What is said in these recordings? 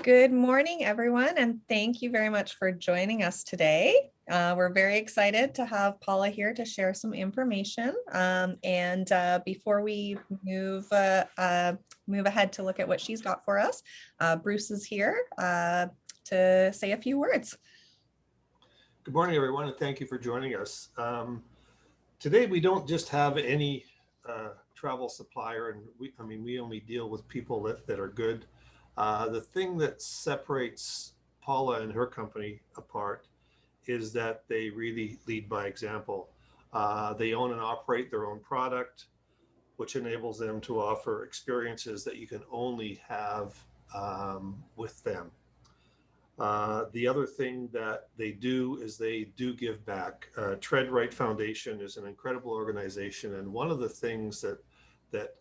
Good morning, everyone, and thank you very much for joining us today. We're very excited to have Paula here to share some information. Before we move ahead to look at what she's got for us, Bruce is here to say a few words. Good morning, everyone, and thank you for joining us. Today, we don't just have any travel supplier, and we only deal with people that are good. The thing that separates Paula and her company apart is that they really lead by example. They own and operate their own product, which enables them to offer experiences that you can only have with them. The other thing that they do is they do give back. Tread Right Foundation is an incredible organization, and one of the things that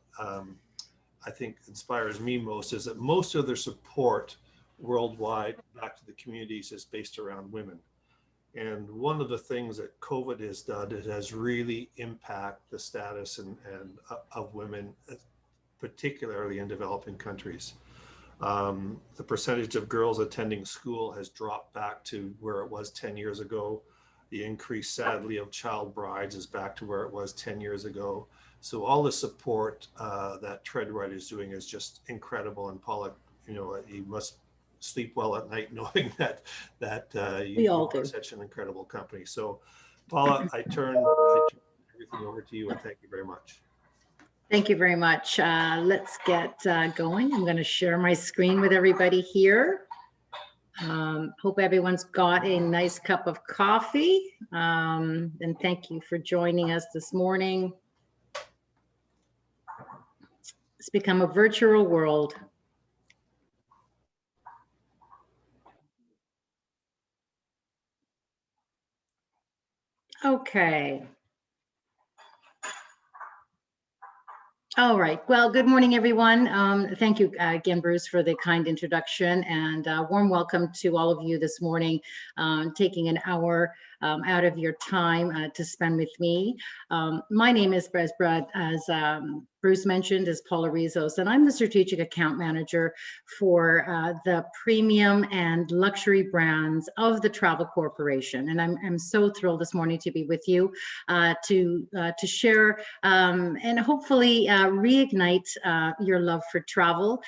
I think inspires me most is that most of their support worldwide back to the communities is based around women. And one of the things that COVID has done, it has really impacted the status of women, particularly in developing countries. The percentage of girls attending school has dropped back to where it was 10 years ago. The increase, sadly, of child brides is back to where it was 10 years ago. So all the support that Tread Right is doing is just incredible. And Paula, you must sleep well at night knowing that you are such an incredible company. So Paula, I turn everything over to you, and thank you very much. Thank you very much. Let's get going. I'm going to share my screen with everybody here. Hope everyone's got a nice cup of coffee. And thank you for joining us this morning. It's become a virtual world. Okay. All right. Well, good morning, everyone. Thank you again, Bruce, for the kind introduction, and warm welcome to all of you this morning, taking an hour out of your time to spend with me. My name is, as Bruce mentioned, is Paula Rizos, and I'm the Strategic Account Manager for the premium and luxury brands of the Travel Corporation. And I'm so thrilled this morning to be with you to share and hopefully reignite your love for travel.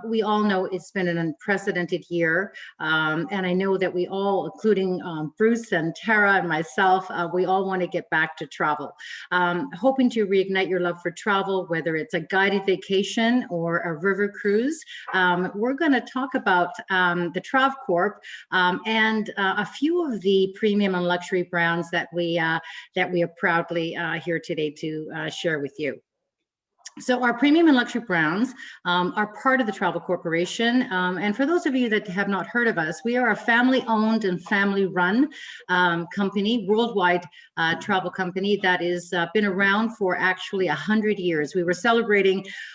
We all know it's been an unprecedented year, and I know that we all, including Bruce and Tara and myself, we all want to get back to travel. Hoping to reignite your love for travel, whether it's a guided vacation or a river cruise. We're going to talk about the Trav Corp and a few of the premium and luxury brands that we are proudly here today to share with you. So our premium and luxury brands are part of the Travel Corporation. And for those of you that have not heard of us, we are a family-owned and family-run company, worldwide travel company that is been around for actually 100 years. We were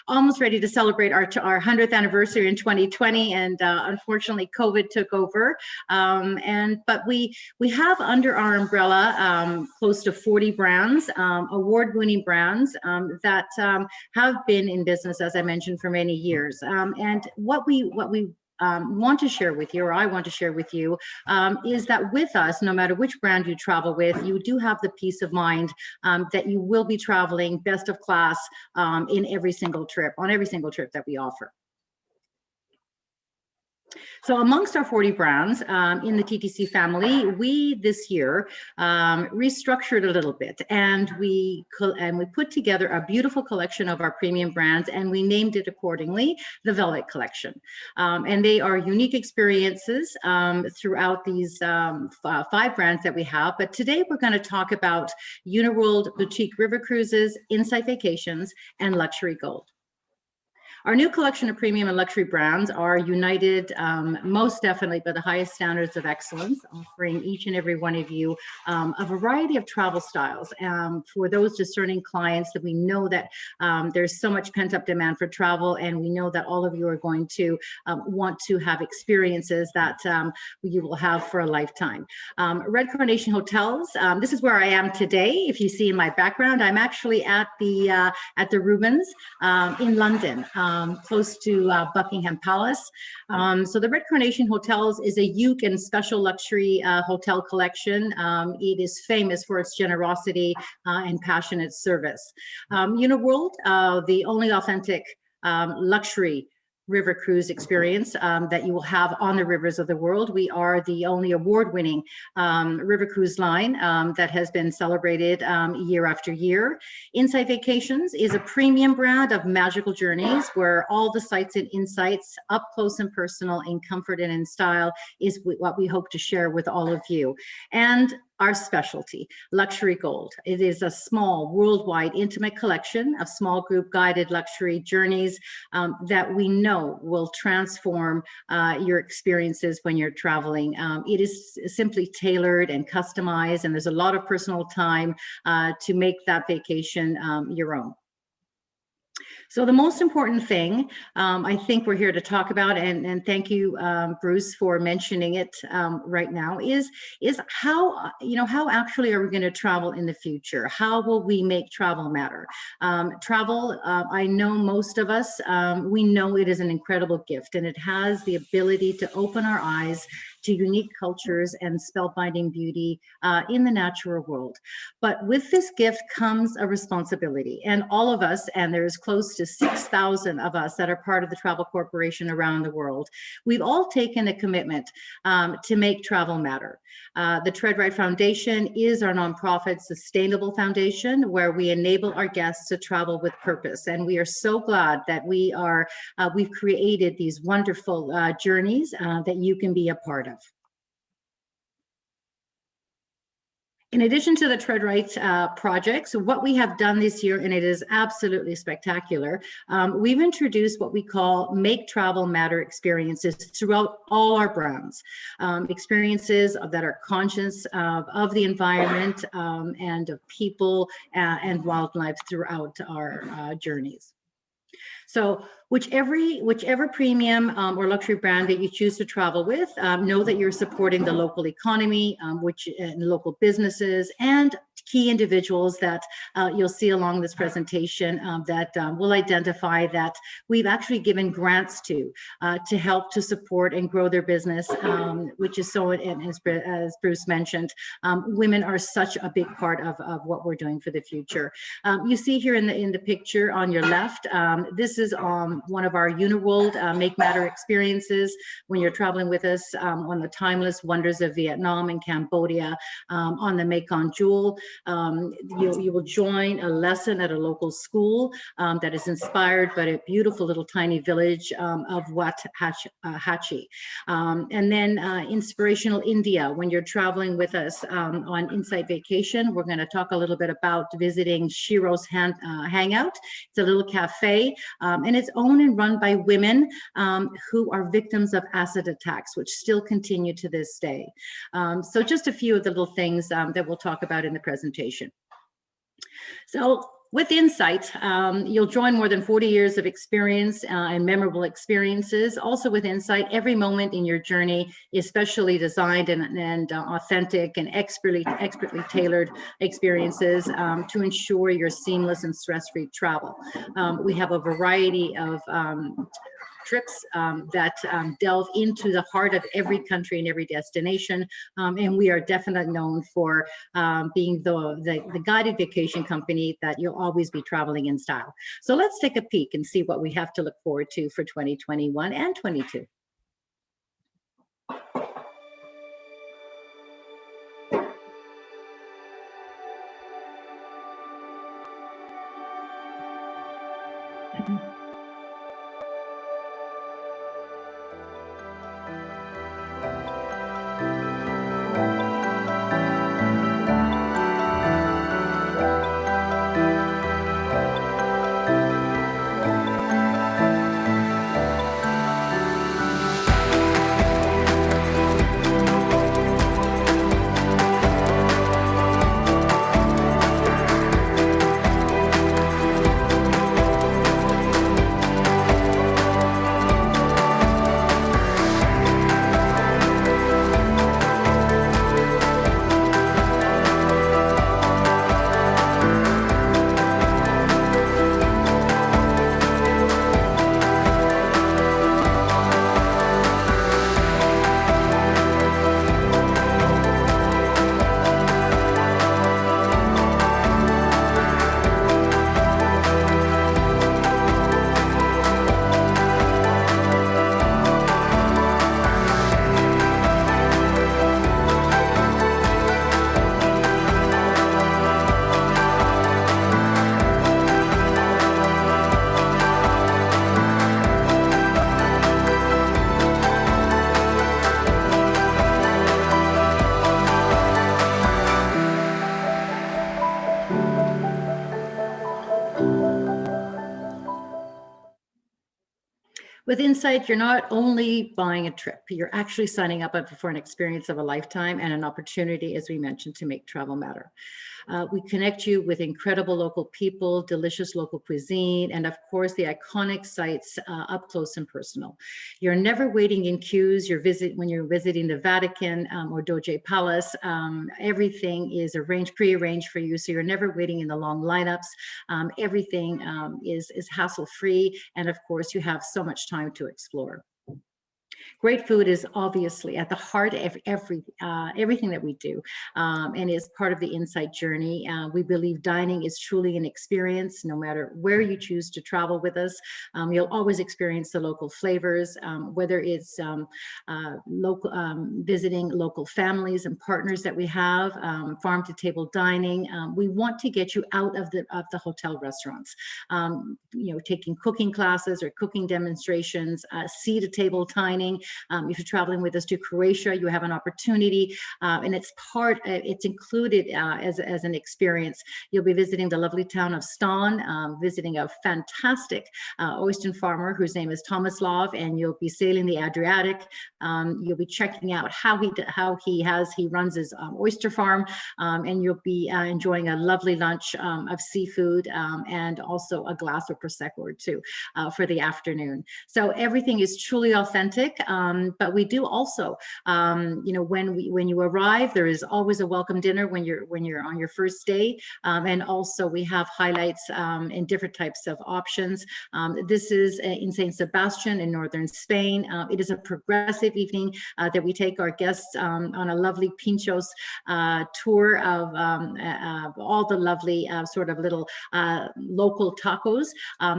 almost ready to celebrate our 100th anniversary in 2020, and unfortunately, COVID took over. But we have under our umbrella close to 40 brands, award-winning brands that have been in business, as I mentioned, for many years. And what we want to share with you, or I want to share with you, is that with us, no matter which brand you travel with, you do have the peace of mind that you will be traveling best of class in every single trip, that we offer. So amongst our 40 brands in the TTC family, we this year restructured a little bit, and we put together a beautiful collection of our premium brands, and we named it accordingly, the Velvet Collection. And they are unique experiences throughout these 5 brands that we have. But today we're going to talk about Uniworld Boutique River Cruises, Insight Vacations, and Luxury Gold. Our new collection of premium and luxury brands are united most definitely by the highest standards of excellence, offering each and every one of you a variety of travel styles. For those discerning clients that we know that there's so much pent-up demand for travel, and we know that all of you are going to want to have experiences that you will have for a lifetime. Red Coronation Hotels, this is where I am today. If you see in my background, I'm actually at the Rubens in London. close to Buckingham Palace. So the Red Carnation Hotels is a unique and special luxury hotel collection. It is famous for its generosity and passionate service. Uniworld, the only authentic luxury river cruise experience that you will have on the rivers of the world. We are the only award-winning river cruise line that has been celebrated year after year. Insight Vacations is a premium brand of magical journeys where all the sights and insights, up close and personal, in comfort and in style, is what we hope to share with all of you. And our specialty, Luxury Gold. It is a small, worldwide, intimate collection of small group guided luxury journeys that we know will transform your experiences when you're traveling. It is simply tailored and customized, and there's a lot of personal time to make that vacation your own. So the most important thing I think we're here to talk about, and thank you, Bruce, for mentioning it right now, is how, how actually are we going to travel in the future? How will we make travel matter? Travel, I know most of us, we know it is an incredible gift, and it has the ability to open our eyes to unique cultures and spellbinding beauty in the natural world. But with this gift comes a responsibility, and all of us, and there's close to 6,000 of us that are part of the Travel Corporation around the world, we've all taken a commitment to make travel matter. The Tread Right Foundation is our nonprofit sustainable foundation where we enable our guests to travel with purpose. And we are so glad that we've created these wonderful journeys that you can be a part of. In addition to the Tread Right projects, what we have done this year, and it is absolutely spectacular, we've introduced what we call Make Travel Matter experiences throughout all our brands. Experiences that are conscious of the environment and of people and wildlife throughout our journeys. So whichever premium or luxury brand that you choose to travel with, know that you're supporting the local economy, local businesses, and key individuals that you'll see along this presentation that will identify that we've actually given grants to help to support and grow their business, which is so, and as Bruce mentioned, women are such a big part of what we're doing for the future. You see here in the picture on your left, this is one of our Uniworld Make Matter experiences when you're traveling with us on the timeless wonders of Vietnam and Cambodia on the Mekong Jewel. You will join a lesson at a local school that is inspired by a beautiful little tiny village of Wat Hachi. And then Inspirational India, when you're traveling with us on Insight Vacation, we're going to talk a little bit about visiting Shiro's Hangout. It's a little cafe, and it's owned and run by women who are victims of acid attacks, which still continue to this day. So just a few of the little things that we'll talk about in the presentation. So with Insight, you'll join more than 40 years of experience and memorable experiences. Also with Insight, every moment in your journey is specially designed and authentic and expertly tailored experiences to ensure your seamless and stress-free travel. We have a variety of trips that delve into the heart of every country and every destination. And we are definitely known for being the guided vacation company that you'll always be traveling in style. So let's take a peek and see what we have to look forward to for 2021 and 22. With Insight, you're not only buying a trip, you're actually signing up for an experience of a lifetime and an opportunity, as we mentioned, to make travel matter. We connect you with incredible local people, delicious local cuisine, and of course, the iconic sites up close and personal. You're never waiting in queues. When you're visiting the Vatican or Doge Palace, everything is pre-arranged for you, so you're never waiting in the long lineups. Everything is hassle-free, and of course, you have so much time to explore. Great food is obviously at the heart of everything that we do, and is part of the Insight journey. We believe dining is truly an experience, no matter where you choose to travel with us. You'll always experience the local flavors, whether it's visiting local families and partners that we have, farm to table dining. We want to get you out of the hotel restaurants. Taking cooking classes or cooking demonstrations, sea to table dining. If you're traveling with us to Croatia, you have an opportunity, and it's included as an experience. You'll be visiting the lovely town of Ston, visiting a fantastic oyster farmer whose name is Tomislav, and you'll be sailing the Adriatic. You'll be checking out how he runs his oyster farm, and you'll be enjoying a lovely lunch of seafood and also a glass of Prosecco or two for the afternoon. So everything is truly authentic. But we do also, when you arrive, there is always a welcome dinner when you're on your first day, and also we have highlights in different types of options. This is in Saint Sebastian in northern Spain. It is a progressive evening that we take our guests on a lovely pinchos tour of all the lovely sort of little local tacos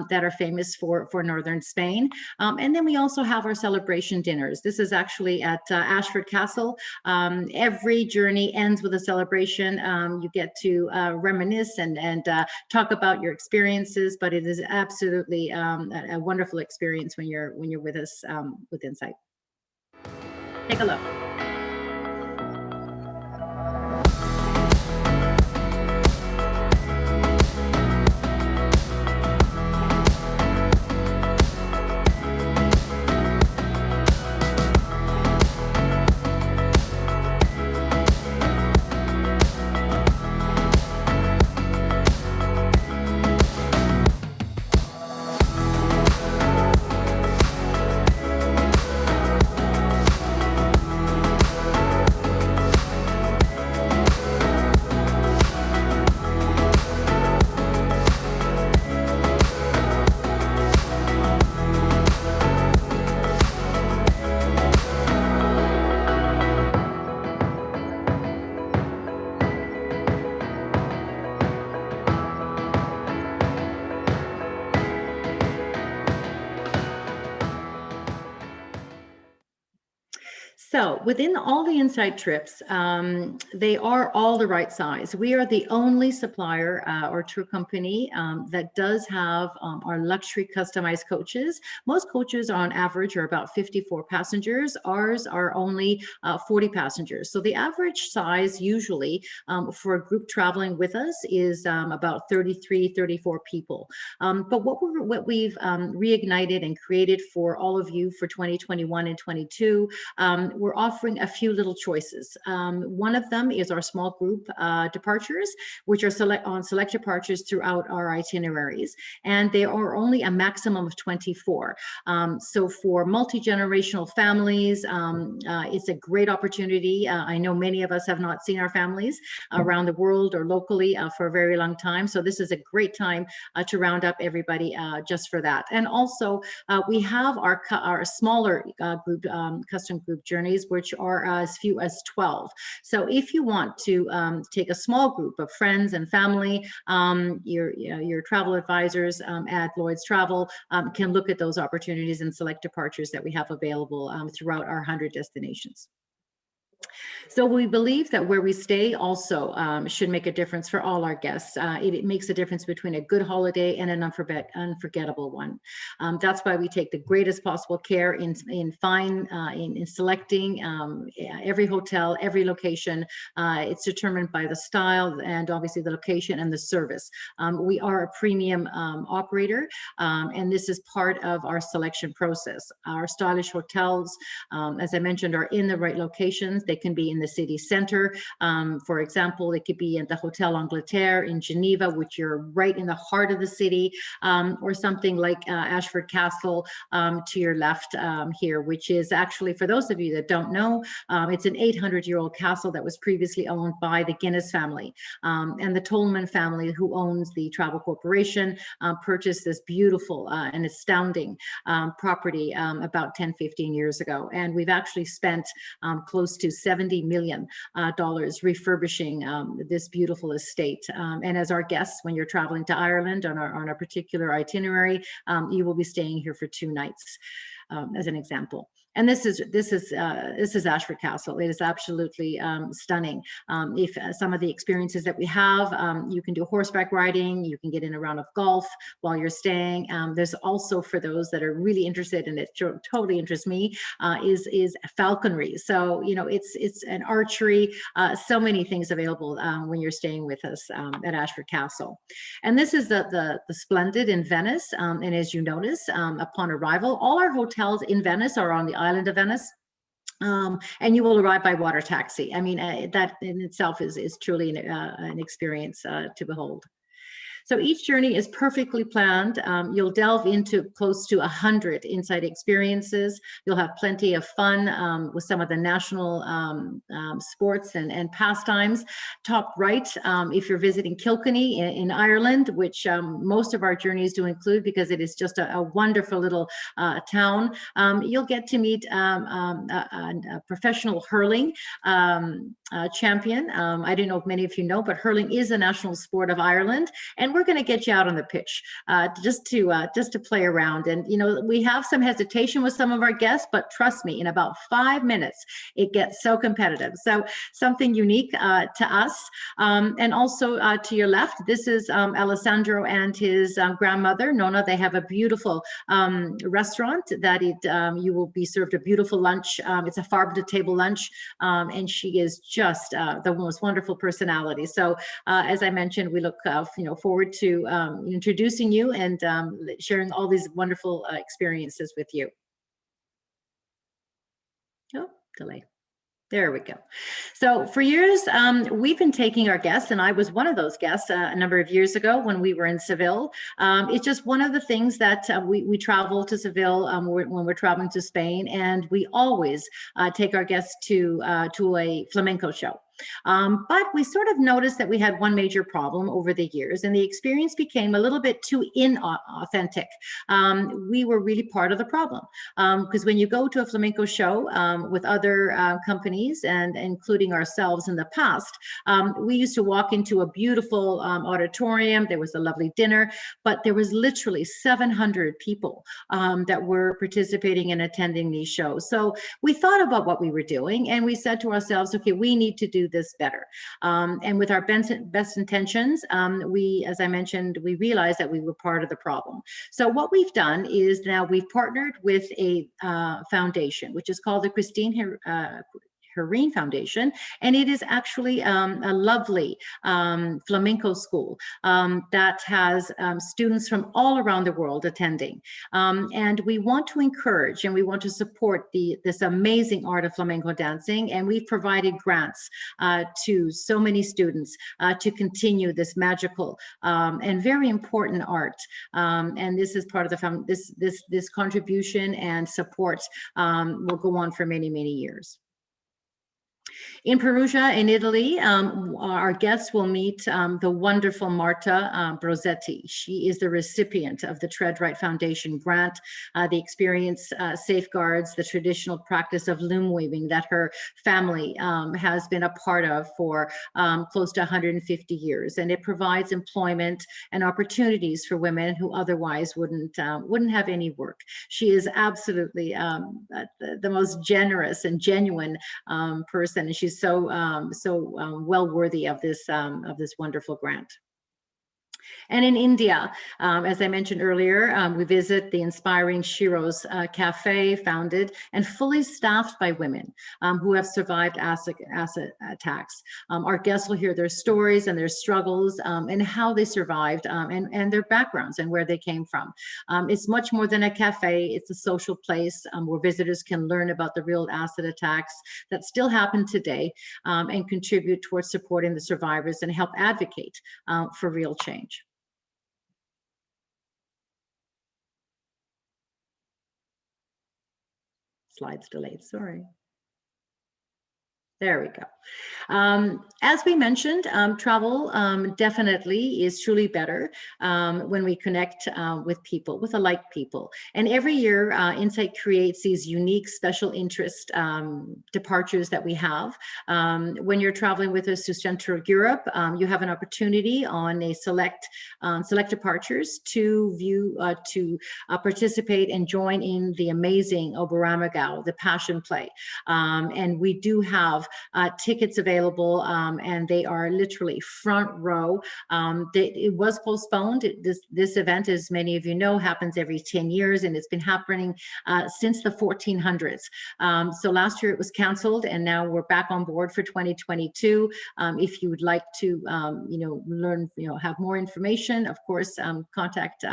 that are famous for northern Spain. And then we also have our celebration dinners. This is actually at Ashford Castle. Every journey ends with a celebration. You get to reminisce and talk about your experiences, but it is absolutely a wonderful experience when you're with us with Insight. Take a look. So within all the Insight trips, they are all the right size. We are the only supplier or tour company that does have our luxury customized coaches. Most coaches on average are about 54 passengers. Ours are only 40 passengers. So the average size usually for a group traveling with us is about 33, 34 people. But what we've reignited and created for all of you for 2021 and 22, we're offering a few little choices. One of them is our small group departures, which are select departures throughout our itineraries, and they are only a maximum of 24. So for multi-generational families, it's a great opportunity. I know many of us have not seen our families around the world or locally for a very long time, so this is a great time to round up everybody just for that. And also, we have our smaller group custom group journeys, which are as few as 12. So if you want to take a small group of friends and family, your travel advisors at Lloyd's Travel can look at those opportunities and select departures that we have available throughout our 100 destinations. So we believe that where we stay also should make a difference for all our guests. It makes a difference between a good holiday and an unforgettable one. That's why we take the greatest possible care in selecting every hotel, every location. It's determined by the style and obviously the location and the service. We are a premium operator, and this is part of our selection process. Our stylish hotels, as I mentioned, are in the right locations. They can be in the city center. For example, it could be at the Hotel Angleterre in Geneva, which you're right in the heart of the city, or something like Ashford Castle to your left here, which is actually, for those of you that don't know, it's an 800-year-old castle that was previously owned by the Guinness family. And the Tolman family, who owns the Travel Corporation, purchased this beautiful and astounding property about 10, 15 years ago. And we've actually spent close to $70 million refurbishing this beautiful estate. And as our guests, when you're traveling to Ireland on a particular itinerary, you will be staying here for 2 nights, as an example. And this is Ashford Castle. It is absolutely stunning. If some of the experiences that we have, you can do horseback riding, you can get in a round of golf while you're staying. There's also, for those that are really interested, and it totally interests me, is falconry. So it's an archery. So many things available when you're staying with us at Ashford Castle. And this is the Splendid in Venice. And as you notice, upon arrival, all our hotels in Venice are on the island of Venice. And you will arrive by water taxi. I mean, that in itself is truly an experience to behold. So each journey is perfectly planned. You'll delve into close to 100 inside experiences. You'll have plenty of fun with some of the national sports and pastimes. Top right, if you're visiting Kilkenny in Ireland, which most of our journeys do include because it is just a wonderful little town, you'll get to meet a professional hurling champion. I don't know if many of you know, but hurling is a national sport of Ireland. And we're going to get you out on the pitch just to play around. And we have some hesitation with some of our guests, but trust me, in about 5 minutes it gets so competitive. So something unique to us. And also to your left, this is Alessandro and his grandmother Nona. They have a beautiful restaurant that you will be served a beautiful lunch. It's a farm to table lunch, and she is just the most wonderful personality. So as I mentioned, we look forward to introducing you and sharing all these wonderful experiences with you. Oh, delay. There we go. So for years, we've been taking our guests, and I was one of those guests a number of years ago when we were in Seville. It's just one of the things that we travel to Seville when we're traveling to Spain, and we always take our guests to a flamenco show. But we sort of noticed that we had one major problem over the years, and the experience became a little bit too inauthentic. We were really part of the problem, because when you go to a flamenco show with other companies and including ourselves in the past, we used to walk into a beautiful auditorium. There was a lovely dinner, but there was literally 700 people that were participating and attending these shows. So we thought about what we were doing, and we said to ourselves, okay, we need to do this better. And with our best intentions, as I mentioned, we realized that we were part of the problem. So what we've done is now we've partnered with a foundation, which is called the Christine Hereen Foundation, and it is actually a lovely flamenco school that has students from all around the world attending. And we want to encourage and we want to support this amazing art of flamenco dancing, and we've provided grants to so many students to continue this magical and very important art. And this is part of the this contribution and support will go on for many, many years. In Perugia, in Italy, our guests will meet the wonderful Marta Brosetti. She is the recipient of the Tread Right Foundation grant. The experience safeguards the traditional practice of loom weaving that her family has been a part of for close to 150 years. And it provides employment and opportunities for women who otherwise wouldn't have any work. She is absolutely the most generous and genuine person person, and she's so well worthy of this wonderful grant. And in India, as I mentioned earlier, we visit the inspiring Rizos cafe, founded and fully staffed by women who have survived acid attacks. Our guests will hear their stories and their struggles and how they survived and their backgrounds and where they came from. It's much more than a cafe. It's a social place where visitors can learn about the real acid attacks that still happen today and contribute towards supporting the survivors and help advocate for real change. Slides delayed, sorry. There we go. As we mentioned, travel definitely is truly better when we connect with people, with alike people. And every year, Insight creates these unique special interest departures that we have. When you're traveling with us to Central Europe, you have an opportunity on a select departures to view, participate and join in the amazing Oberammergau, the Passion Play. And we do have tickets available, and they are literally front row. It was postponed. This event, as many of you know, happens every 10 years, and it's been happening since the 1400s. So last year it was canceled, and now we're back on board for 2022. If you would like to, learn, have more information, of course, contact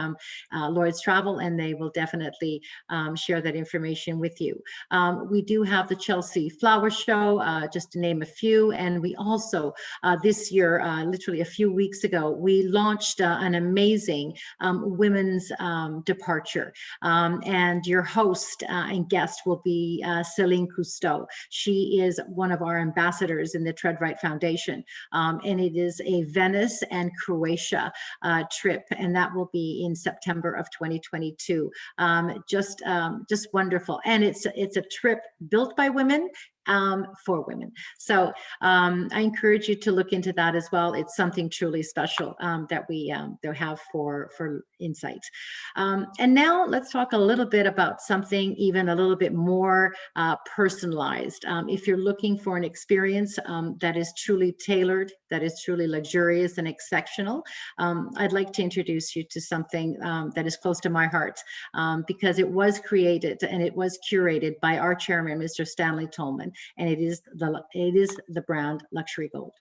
Lloyd's Travel, and they will definitely share that information with you. We do have the Chelsea Flower Show, just to name a few. And we also, this year, literally a few weeks ago, we launched an amazing women's departure. And your host and guest will be Céline Cousteau. She is one of our ambassadors in the Tread Right Foundation. And it is a Venice and Croatia trip. And that will be in September of 2022. Just wonderful. And it's a trip built by women, for women. So I encourage you to look into that as well. It's something truly special that we have for Insight. And now let's talk a little bit about something even a little bit more personalized. If you're looking for an experience that is truly tailored, that is truly luxurious and exceptional, I'd like to introduce you to something that is close to my heart because it was created and it was curated by our chairman, Mr. Stanley Tolman. And it is the brand Luxury Gold.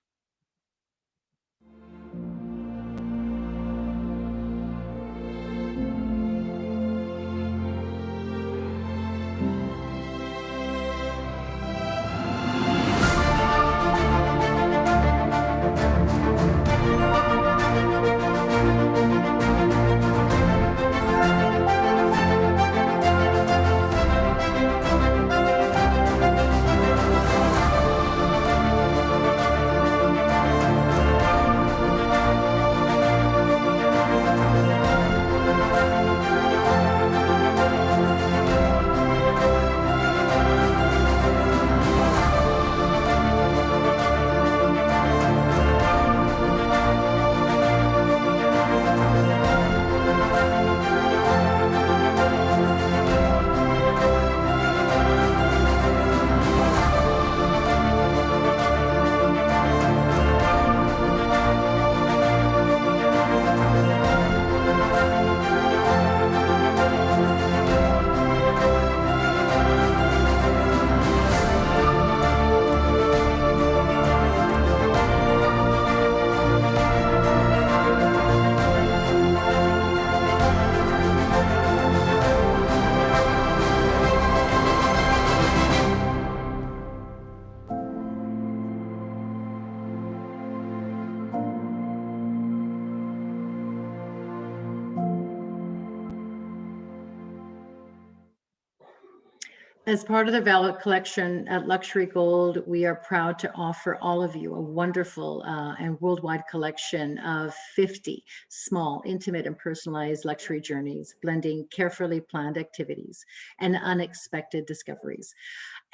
As part of the Velvet Collection at Luxury Gold, we are proud to offer all of you a wonderful and worldwide collection of 50 small, intimate, and personalized luxury journeys, blending carefully planned activities and unexpected discoveries.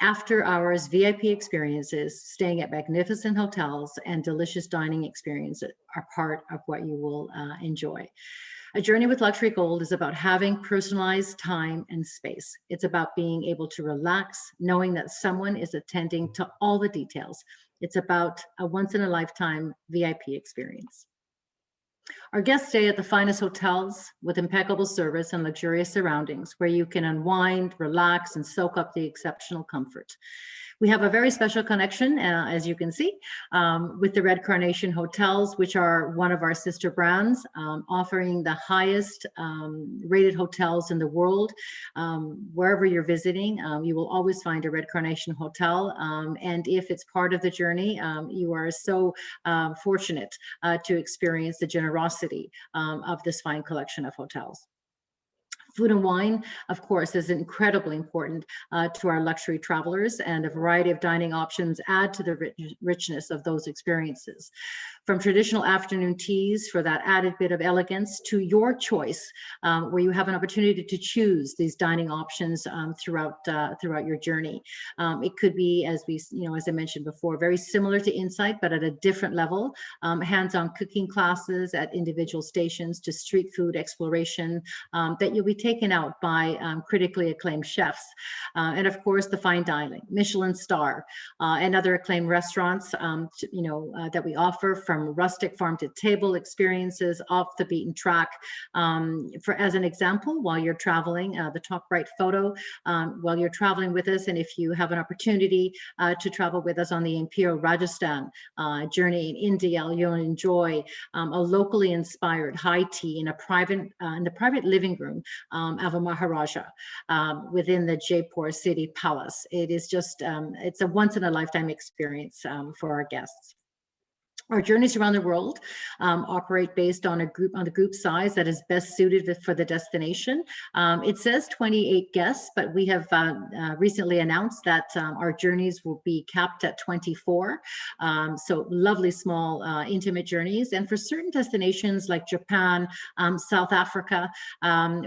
After hours VIP experiences, staying at magnificent hotels, and delicious dining experiences are part of what you will enjoy. A journey with luxury gold is about having personalized time and space. It's about being able to relax, knowing that someone is attending to all the details. It's about a once in a lifetime VIP experience. Our guests stay at the finest hotels with impeccable service and luxurious surroundings where you can unwind, relax, and soak up the exceptional comfort. We have a very special connection, as you can see, with the Red Carnation Hotels, which are one of our sister brands, offering the highest rated hotels in the world. Wherever you're visiting, you will always find a Red Carnation Hotel. And if it's part of the journey, you are so fortunate to experience the generosity of this fine collection of hotels. Food and wine, of course, is incredibly important to our luxury travelers, and a variety of dining options add to the richness of those experiences. From traditional afternoon teas for that added bit of elegance to your choice, where you have an opportunity to choose these dining options throughout your journey. It could be, as I mentioned before, very similar to Insight, but at a different level. Hands-on cooking classes at individual stations to street food exploration that you'll be taken out by critically acclaimed chefs. And of course, the fine dining, Michelin star, and other acclaimed restaurants, that we offer, from rustic farm to table experiences off the beaten track. As an example, while you're traveling, the top right photo, while you're traveling with us, and if you have an opportunity to travel with us on the Imperial Rajasthan journey in India, you'll enjoy a locally inspired high tea in the private living room of a Maharaja within the Jaipur City Palace. It is just, it's a once in a lifetime experience for our guests. Our journeys around the world operate based on the group size that is best suited for the destination. It says 28 guests, but we have recently announced that our journeys will be capped at 24. So lovely, small, intimate journeys. And for certain destinations like Japan, South Africa,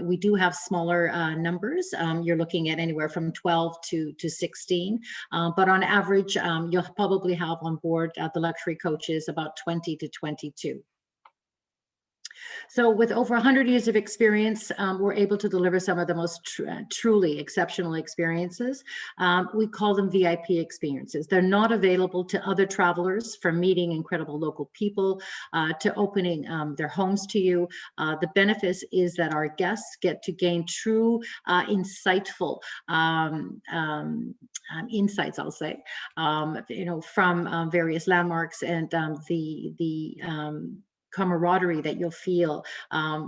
we do have smaller numbers. You're looking at anywhere from 12 to 16. But on average, you'll probably have on board the luxury coaches about 20 to 22. So with over 100 years of experience, we're able to deliver some of the most truly exceptional experiences. We call them VIP experiences. They're not available to other travelers, from meeting incredible local people to opening their homes to you. The benefit is that our guests get to gain true, insightful insights, I'll say, from various landmarks, and the camaraderie that you'll feel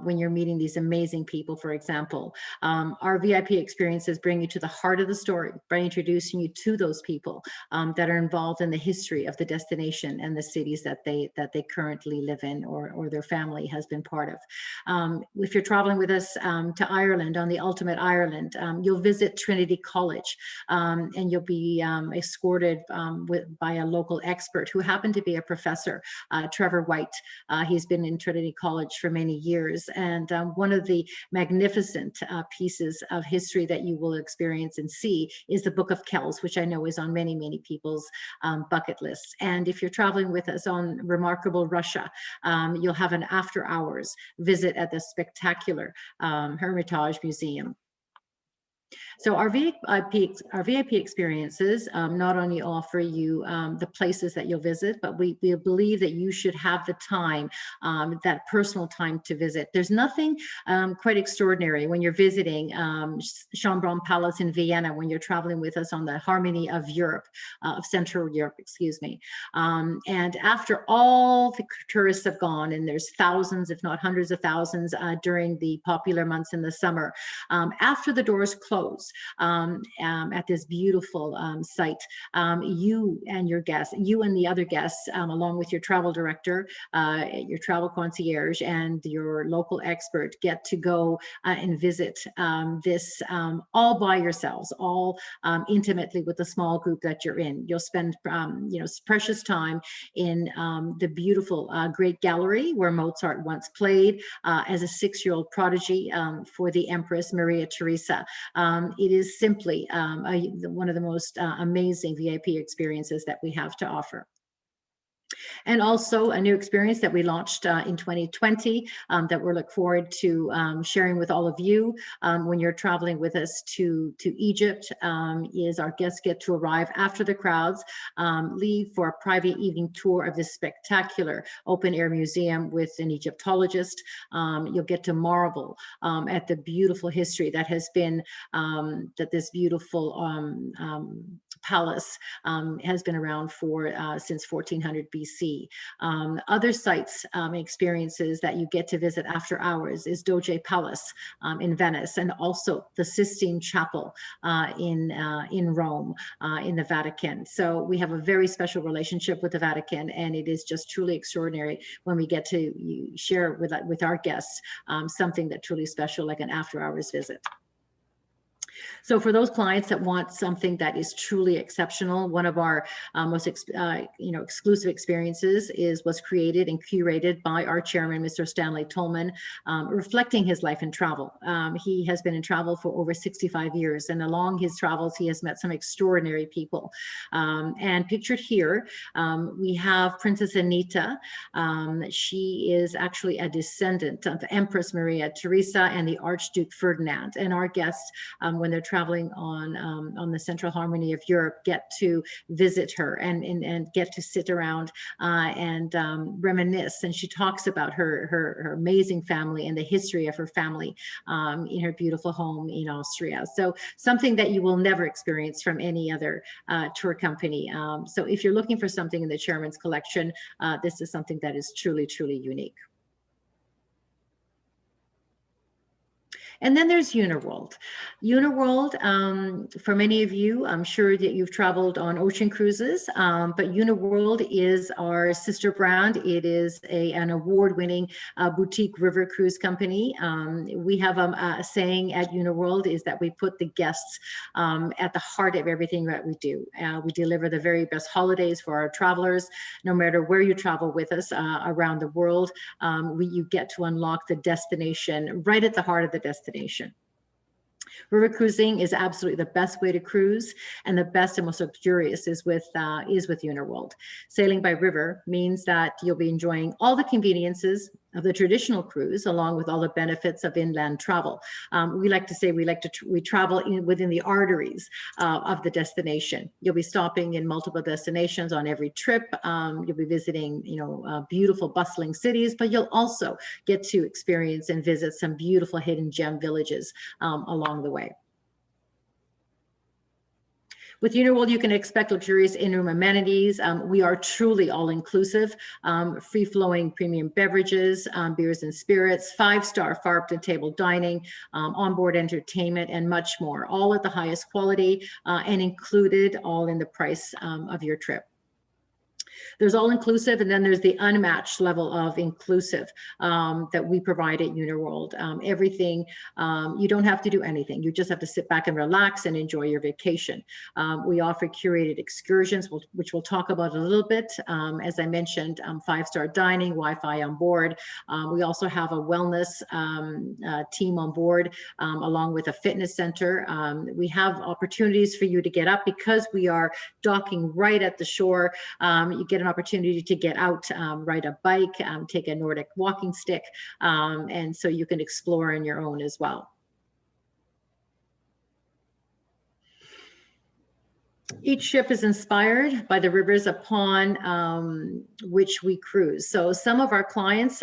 when you're meeting these amazing people, for example. Our VIP experiences bring you to the heart of the story by introducing you to those people that are involved in the history of the destination and the cities that they currently live in, or their family has been part of. If you're traveling with us to Ireland on the Ultimate Ireland, you'll visit Trinity College, and you'll be escorted by a local expert who happened to be a professor, Trevor White. He's been in Trinity College for many years, and one of the magnificent pieces of history that you will experience and see is the Book of Kells, which I know is on many, many people's bucket lists. And if you're traveling with us on remarkable Russia, you'll have an after hours visit at the spectacular Hermitage Museum. So our VIP experiences not only offer you the places that you'll visit, but we believe that you should have the time, that personal time to visit. There's nothing quite extraordinary when you're visiting Schönbrunn Palace in Vienna, when you're traveling with us on the Harmony of Europe, of Central Europe, excuse me. And after all the tourists have gone, and there's thousands, if not hundreds of thousands during the popular months in the summer, after the doors close, at this beautiful site, you and your guests, you and the other guests, along with your travel director, your travel concierge, and your local expert, get to go and visit this all by yourselves, all intimately with the small group that you're in. You'll spend precious time in the beautiful Great Gallery, where Mozart once played as a 6-year-old prodigy for the Empress Maria Theresa. It is simply one of the most amazing VIP experiences that we have to offer. And also a new experience that we launched in 2020 that we're looking forward to sharing with all of you when you're traveling with us to Egypt is our guests get to arrive after the crowds, leave for a private evening tour of this spectacular open air museum with an Egyptologist. You'll get to marvel at the beautiful history that has been, that this beautiful palace has been around for since 1400 BC. Other sites experiences that you get to visit after hours is Doge Palace in Venice, and also the Sistine Chapel in Rome, in the Vatican. So we have a very special relationship with the Vatican, and it is just truly extraordinary when we get to share with our guests something that truly special, like an after hours visit. So for those clients that want something that is truly exceptional, one of our most exclusive experiences was created and curated by our chairman, Mr. Stanley Tolman, reflecting his life in travel. He has been in travel for over 65 years, and along his travels, he has met some extraordinary people. And pictured here, we have Princess Anita. She is actually a descendant of Empress Maria Theresa and the Archduke Ferdinand. And our guests, when they're traveling on the Central Harmony of Europe, get to visit her and get to sit around and reminisce. And she talks about her amazing family and the history of her family in her beautiful home in Austria. So something that you will never experience from any other tour company. So if you're looking for something in the chairman's collection, this is something that is truly, truly unique. And then there's Uniworld. Uniworld, for many of you, I'm sure that you've traveled on ocean cruises, but Uniworld is our sister brand. It is an award-winning boutique river cruise company. We have a saying at Uniworld is that we put the guests at the heart of everything that we do. We deliver the very best holidays for our travelers. No matter where you travel with us around the world, you get to unlock the destination right at the heart of the destination. River cruising is absolutely the best way to cruise, and the best and most luxurious is with Uniworld. Sailing by river means that you'll be enjoying all the conveniences of the traditional cruise, along with all the benefits of inland travel. We like to say we travel within the arteries of the destination. You'll be stopping in multiple destinations on every trip. You'll be visiting, beautiful, bustling cities, but you'll also get to experience and visit some beautiful hidden gem villages along the way. With Uniworld, you can expect luxurious in-room amenities. We are truly all-inclusive, free-flowing premium beverages, beers and spirits, 5-star farm-to-table dining, onboard entertainment, and much more, all at the highest quality and included all in the price of your trip. There's all inclusive, and then there's the unmatched level of inclusive that we provide at Uniworld. Everything, you don't have to do anything. You just have to sit back and relax and enjoy your vacation. We offer curated excursions, which we'll talk about a little bit. As I mentioned, 5-star dining, Wi-Fi on board. We also have a wellness team on board, along with a fitness center. We have opportunities for you to get up because we are docking right at the shore. You get an opportunity to get out, ride a bike, take a Nordic walking stick, and so you can explore on your own as well. Each ship is inspired by the rivers upon which we cruise. So some of our clients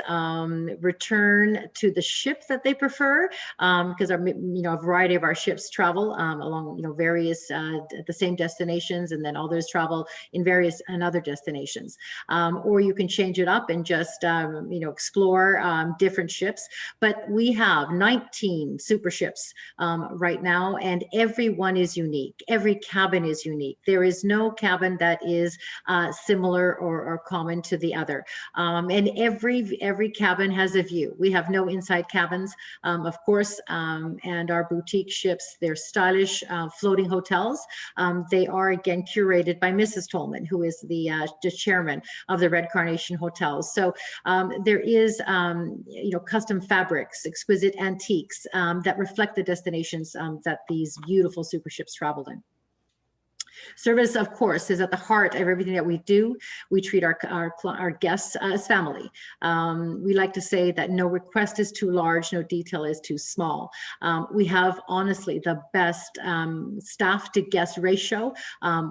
return to the ship that they prefer because a variety of our ships travel along various the same destinations, and then others travel in various and other destinations. Or you can change it up and just explore different ships. But we have 19 super ships right now, and every one is unique. Every cabin is unique. There is no cabin that is similar or common to the other. And every cabin has a view. We have no inside cabins, of course, and our boutique ships, they're stylish floating hotels. They are, again, curated by Mrs. Tolman, who is the chairman of the Red Carnation Hotels. So there is, custom fabrics, exquisite antiques that reflect the destinations that these beautiful super ships traveled in. Service, of course, is at the heart of everything that we do. We treat our guests as family. We like to say that no request is too large, no detail is too small. We have, honestly, the best staff to guest ratio.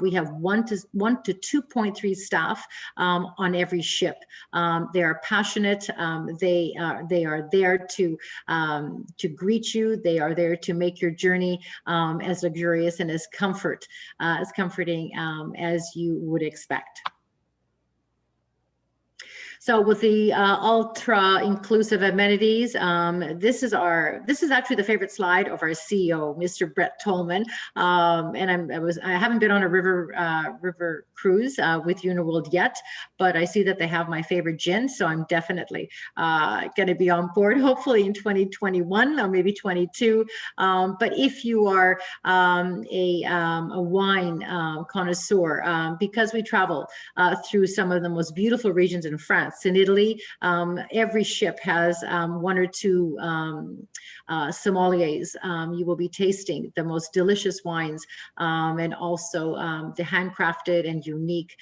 We have 1 to 2.3 staff on every ship. They are passionate. They are there to greet you. They are there to make your journey as luxurious and as comforting as you would expect. So with the ultra inclusive amenities, this is actually the favorite slide of our CEO, Mr. Brett Tolman. And I haven't been on a river cruise with Uniworld yet, but I see that they have my favorite gin, so I'm definitely going to be on board, hopefully in 2021 or maybe 22. But if you are a wine connoisseur, because we travel through some of the most beautiful regions in France. In Italy, every ship has 1 or 2 sommeliers. You will be tasting the most delicious wines and also the handcrafted and unique,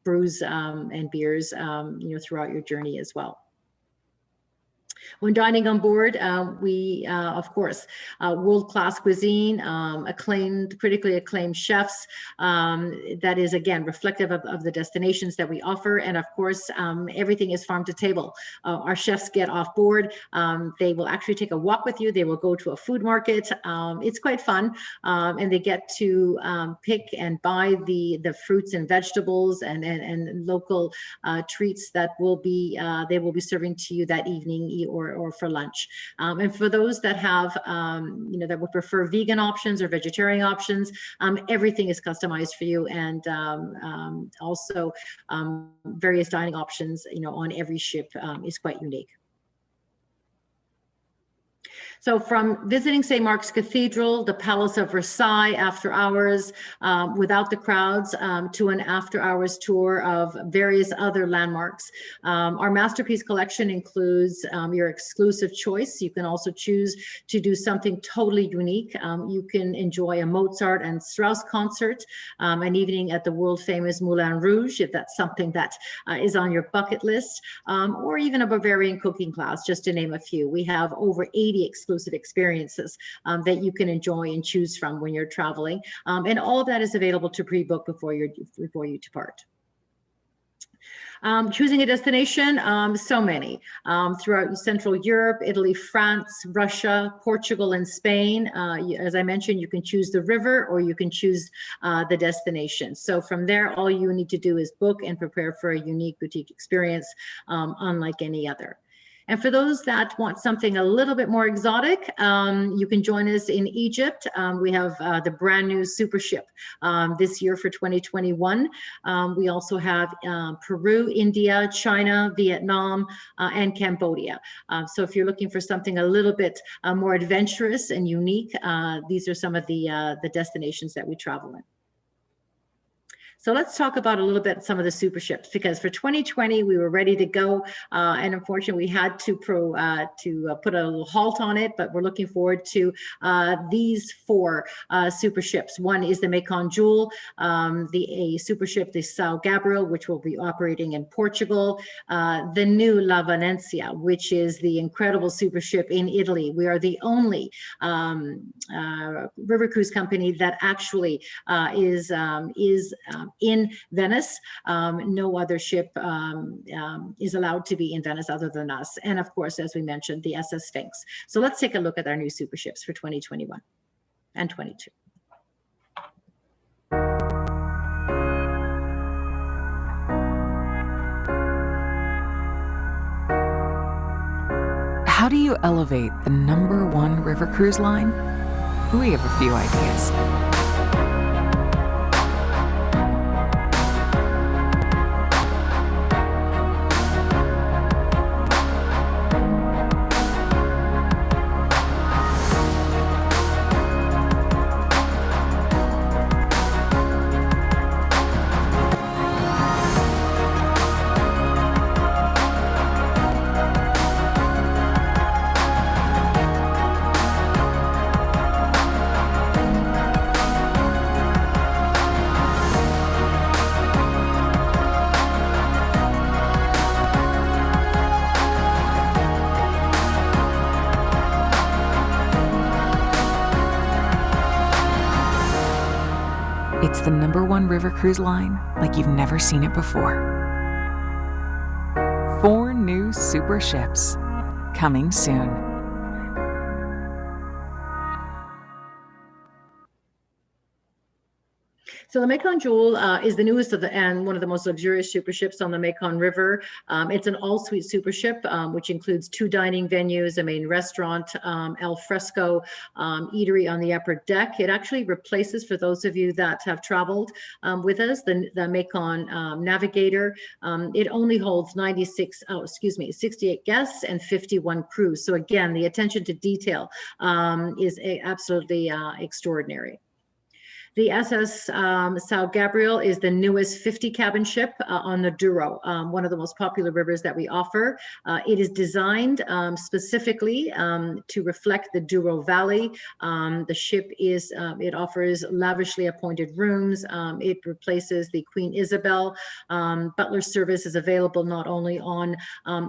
brews and beers, throughout your journey as well. When dining on board, we, of course, world-class cuisine, critically acclaimed chefs. That is, again, reflective of the destinations that we offer. And of course, everything is farm to table. Our chefs get off board. They will actually take a walk with you. They will go to a food market. It's quite fun. And they get to pick and buy the fruits and vegetables and local treats that they will be serving to you that evening or for lunch. And for those that have, that would prefer vegan options or vegetarian options, everything is customized for you, and also various dining options, on every ship is quite unique. So from visiting St. Mark's Cathedral, the Palace of Versailles after hours, without the crowds, to an after hours tour of various other landmarks. Our masterpiece collection includes your exclusive choice. You can also choose to do something totally unique. You can enjoy a Mozart and Strauss concert, an evening at the world famous Moulin Rouge, if that's something that is on your bucket list, or even a Bavarian cooking class, just to name a few. We have over 80 exclusive experiences that you can enjoy and choose from when you're traveling. And all of that is available to pre-book before you depart. Choosing a destination, so many. Throughout Central Europe, Italy, France, Russia, Portugal, and Spain. As I mentioned, you can choose the river or you can choose the destination. So from there, all you need to do is book and prepare for a unique boutique experience, unlike any other. And for those that want something a little bit more exotic, you can join us in Egypt. We have the brand new super ship this year for 2021. We also have Peru, India, China, Vietnam, and Cambodia. So if you're looking for something a little bit more adventurous and unique, these are some of the destinations that we travel in. So let's talk about a little bit some of the super ships, because for 2020 we were ready to go, and unfortunately we had to put a little halt on it. But we're looking forward to these 4 super ships. One is the Mekong Jewel, a super ship, the São Gabriel, which will be operating in Portugal. The new La Venezia, which is the incredible super ship in Italy. We are the only river cruise company that actually is in Venice. No other ship is allowed to be in Venice other than us. And of course, as we mentioned, the SS Sphinx. So let's take a look at our new super ships for 2021 and 22. How do you elevate the #1 river cruise line? We have a few ideas. It's the #1 river cruise line like you've never seen it before. 4 new super ships coming soon. So the Mekong Jewel is the newest of and one of the most luxurious super ships on the Mekong River. It's an all-suite super ship, which includes 2 dining venues, a main restaurant, al fresco eatery on the upper deck. It actually replaces, for those of you that have traveled with us, the Mekong Navigator. It only holds 68 guests and 51 crews. So again, the attention to detail is absolutely extraordinary. The SS Sao Gabriel is the newest 50 cabin ship on the Douro, one of the most popular rivers that we offer. It is designed specifically to reflect the Douro Valley. The ship it offers lavishly appointed rooms. It replaces the Queen Isabel. Butler service is available not only on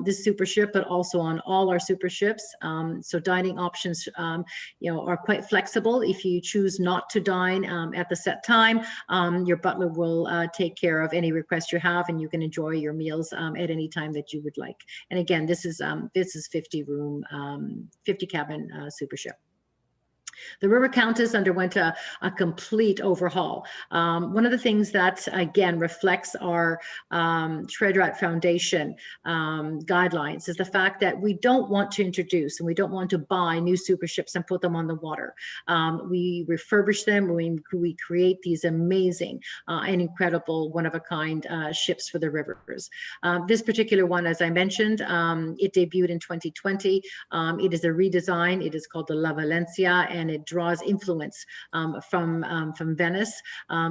this super ship, but also on all our super ships. So dining options, are quite flexible. If you choose not to dine at the set time, your butler will take care of any request you have, and you can enjoy your meals at any time that you would like. And again, this is 50 cabin super ship. The River Countess underwent a complete overhaul. One of the things that, again, reflects our Shredrat Foundation guidelines is the fact that we don't want to introduce and we don't want to buy new super ships and put them on the water. We refurbish them. We create these amazing and incredible one-of-a-kind ships for the rivers. This particular one, as I mentioned, it debuted in 2020. It is a redesign. It is called the La Valencia, and it draws influence from Venice.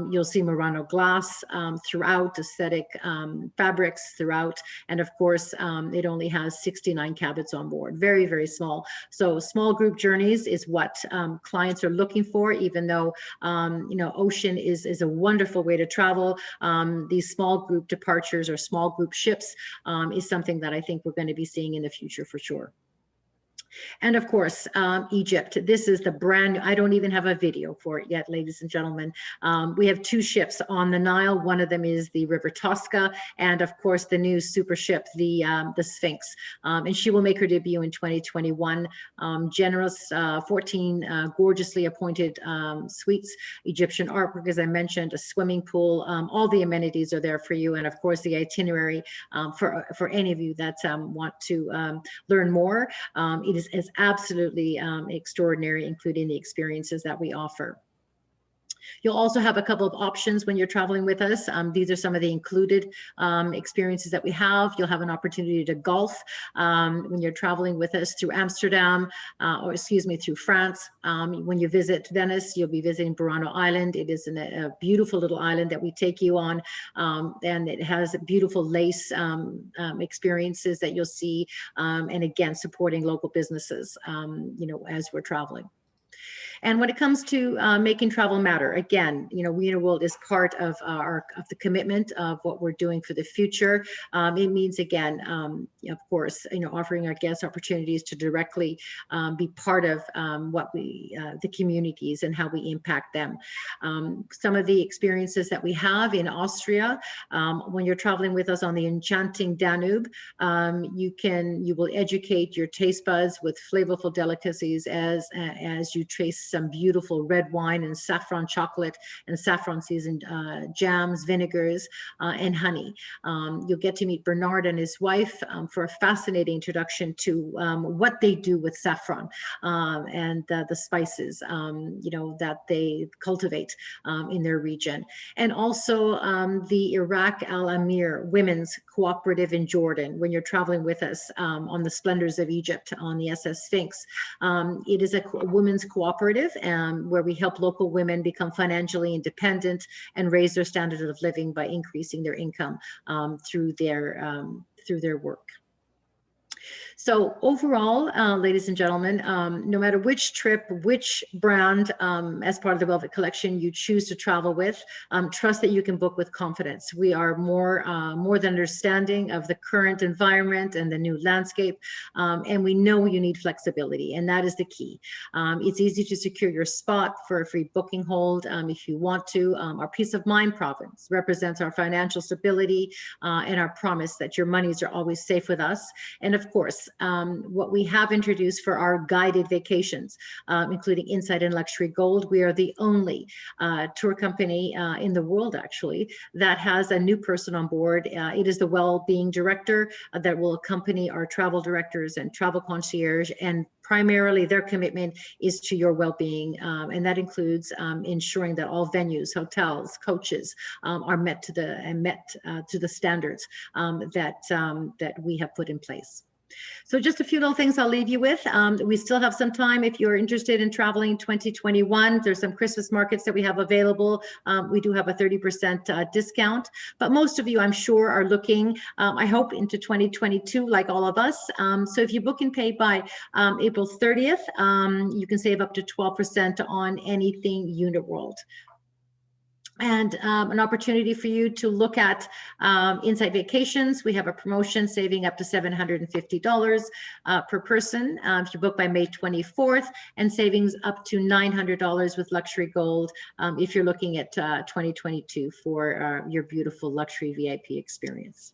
You'll see Murano glass throughout, aesthetic fabrics throughout, and of course, it only has 69 cabins on board. Very, very small. So small group journeys is what clients are looking for, even though, ocean is a wonderful way to travel. These small group departures or small group ships is something that I think we're going to be seeing in the future for sure. And of course, Egypt. This is the brand new, I don't even have a video for it yet, ladies and gentlemen. We have 2 ships on the Nile. One of them is the River Tosca, and of course, the new super ship, the Sphinx. And she will make her debut in 2021. Generous, 14 gorgeously appointed suites, Egyptian artwork, as I mentioned, a swimming pool. All the amenities are there for you. And of course, the itinerary for any of you that want to learn more. It is absolutely extraordinary, including the experiences that we offer. You'll also have a couple of options when you're traveling with us. These are some of the included experiences that we have. You'll have an opportunity to golf when you're traveling with us through Amsterdam, through France. When you visit Venice, you'll be visiting Burano Island. It is a beautiful little island that we take you on, and it has beautiful lace experiences that you'll see, and again, supporting local businesses, as we're traveling. And when it comes to making travel matter, again, Uniworld is part of the commitment of what we're doing for the future. It means, again, of course, offering our guests opportunities to directly be part of the communities and how we impact them. Some of the experiences that we have in Austria, when you're traveling with us on the enchanting Danube, you will educate your taste buds with flavorful delicacies as you taste some beautiful red wine and saffron chocolate and saffron seasoned jams, vinegars, and honey. You'll get to meet Bernard and his wife for a fascinating introduction to what they do with saffron and the spices, that they cultivate in their region. And also the Iraq Al Amir Women's Cooperative in Jordan, when you're traveling with us on the Splendors of Egypt on the SS Sphinx. It is a women's cooperative where we help local women become financially independent and raise their standard of living by increasing their income through their work. So overall, ladies and gentlemen, no matter which trip, which brand as part of the Velvet Collection you choose to travel with, trust that you can book with confidence. We are more than understanding of the current environment and the new landscape, and we know you need flexibility, and that is the key. It's easy to secure your spot for a free booking hold if you want to. Our Peace of Mind province represents our financial stability and our promise that your monies are always safe with us. And of course, what we have introduced for our guided vacations, including Insight and Luxury Gold. We are the only tour company in the world, actually, that has a new person on board. It is the well-being director that will accompany our travel directors and travel concierge, and primarily their commitment is to your well-being, and that includes ensuring that all venues, hotels, coaches are met to the standards that we have put in place. So just a few little things I'll leave you with. We still have some time if you're interested in traveling 2021. There's some Christmas markets that we have available. We do have a 30% discount, but most of you, I'm sure, are looking, I hope, into 2022 like all of us. So if you book and pay by April 30th, you can save up to 12% on anything Uniworld. And an opportunity for you to look at Insight Vacations. We have a promotion saving up to $750 per person if you book by May 24th, and savings up to $900 with Luxury Gold if you're looking at 2022 for your beautiful luxury VIP experience.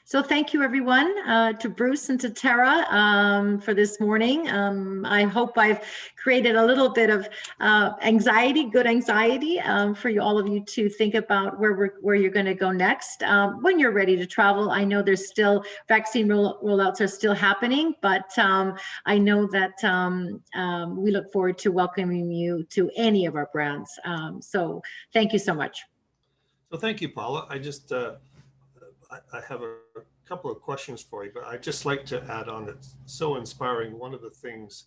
So thank you, everyone, to Bruce and to Tara for this morning. I hope I've created a little bit of anxiety, good anxiety, for all of you to think about where you're going to go next when you're ready to travel. I know there's still vaccine rollouts are still happening, but I know that we look forward to welcoming you to any of our brands. So thank you so much. So thank you, Paula. I just I have a couple of questions for you, but I'd just like to add on, it's so inspiring. One of the things,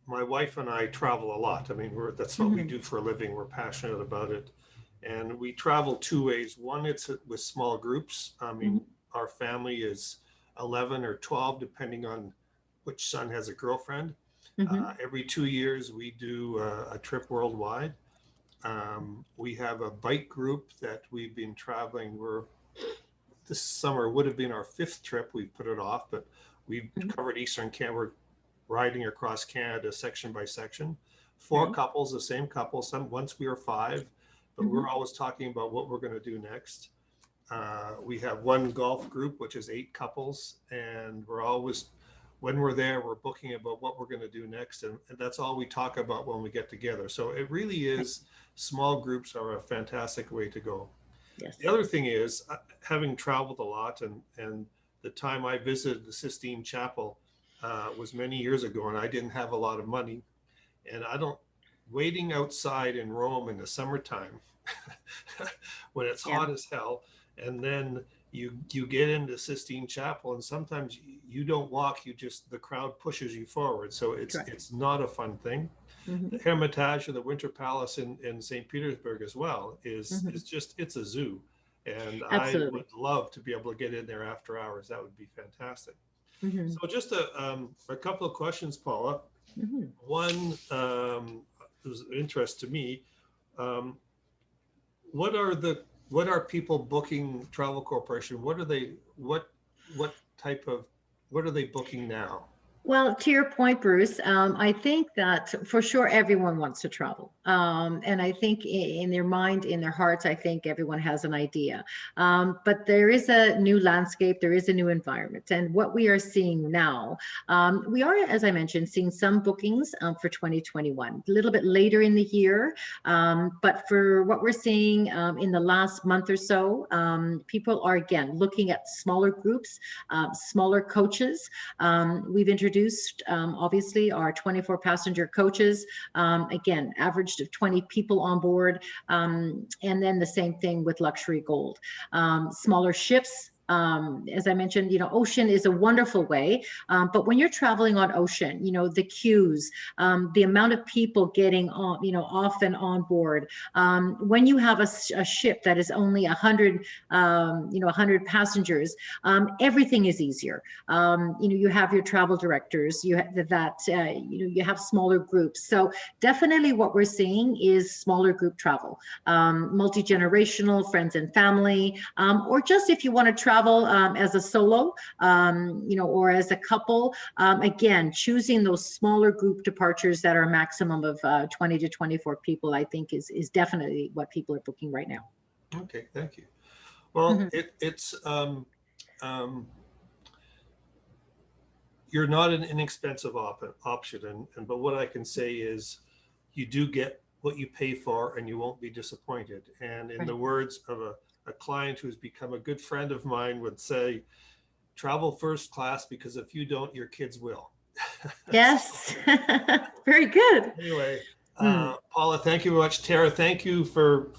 my wife and I travel a lot. I mean, that's what we do for a living. We're passionate about it. And we travel two ways. One, it's with small groups. I mean, our family is 11 or 12, depending on which son has a girlfriend. Every 2 years, we do a trip worldwide. We have a bike group that we've been traveling. This summer would have been our 5th trip. We put it off, but we've covered Eastern Canada. We're riding across Canada section by section. 4 couples, the same couple. Once we were 5, but we're always talking about what we're going to do next. We have one golf group, which is 8 couples, and we're always, when we're there, we're booking about what we're going to do next, and that's all we talk about when we get together. So it really is, small groups are a fantastic way to go. Yes. The other thing is, having traveled a lot, and the time I visited the Sistine Chapel was many years ago, and I didn't have a lot of money, and waiting outside in Rome in the summertime when it's hot as hell, and then you get into Sistine Chapel, and sometimes you don't walk, the crowd pushes you forward. So it's not a fun thing. The Hermitage or the Winter Palace in St. Petersburg as well is it's a zoo. And I would love to be able to get in there after hours. That would be fantastic. So just a couple of questions, Paula. One was of interest to me. What are people booking Travel Corporation? What are they booking now? Well, to your point, Bruce, I think that for sure everyone wants to travel. And I think in their mind, in their hearts, I think everyone has an idea. But there is a new landscape, there is a new environment. And what we are seeing now, we are, as I mentioned, seeing some bookings for 2021, a little bit later in the year. But for what we're seeing in the last month or so, people are, again, looking at smaller groups, smaller coaches. We've introduced obviously our 24 passenger coaches, again, averaged of 20 people on board. And then the same thing with Luxury Gold. Smaller ships, As I mentioned, ocean is a wonderful way, but when you're traveling on ocean, the queues, the amount of people getting on, off and on board, when you have a ship that is only 100, 100 passengers, everything is easier. You have your travel directors, you have smaller groups. So definitely what we're seeing is smaller group travel, multi-generational, friends and family, or just if you want to travel as a solo, or as a couple, again, choosing those smaller group departures that are a maximum of 20 to 24 people, I think is definitely what people are booking right now. Okay, thank you. Well, it's you're not an inexpensive option, but what I can say is you do get what you pay for, and you won't be disappointed. And in the words of a client who's become a good friend of mine would say, travel first class, because if you don't, your kids will. Yes. Very good. Anyway, Paula, thank you very much. Tara, thank you for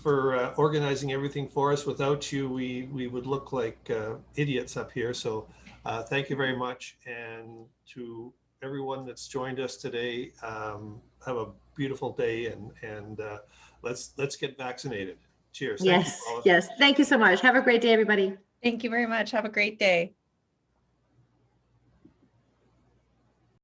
organizing everything for us. Without you, we would look like idiots up here. So thank you very much. And to everyone that's joined us today, have a beautiful day, and let's get vaccinated. Cheers. Yes. Thank you, Paula. Yes. Thank you so much. Have a great day, everybody. Thank you very much. Have a great day.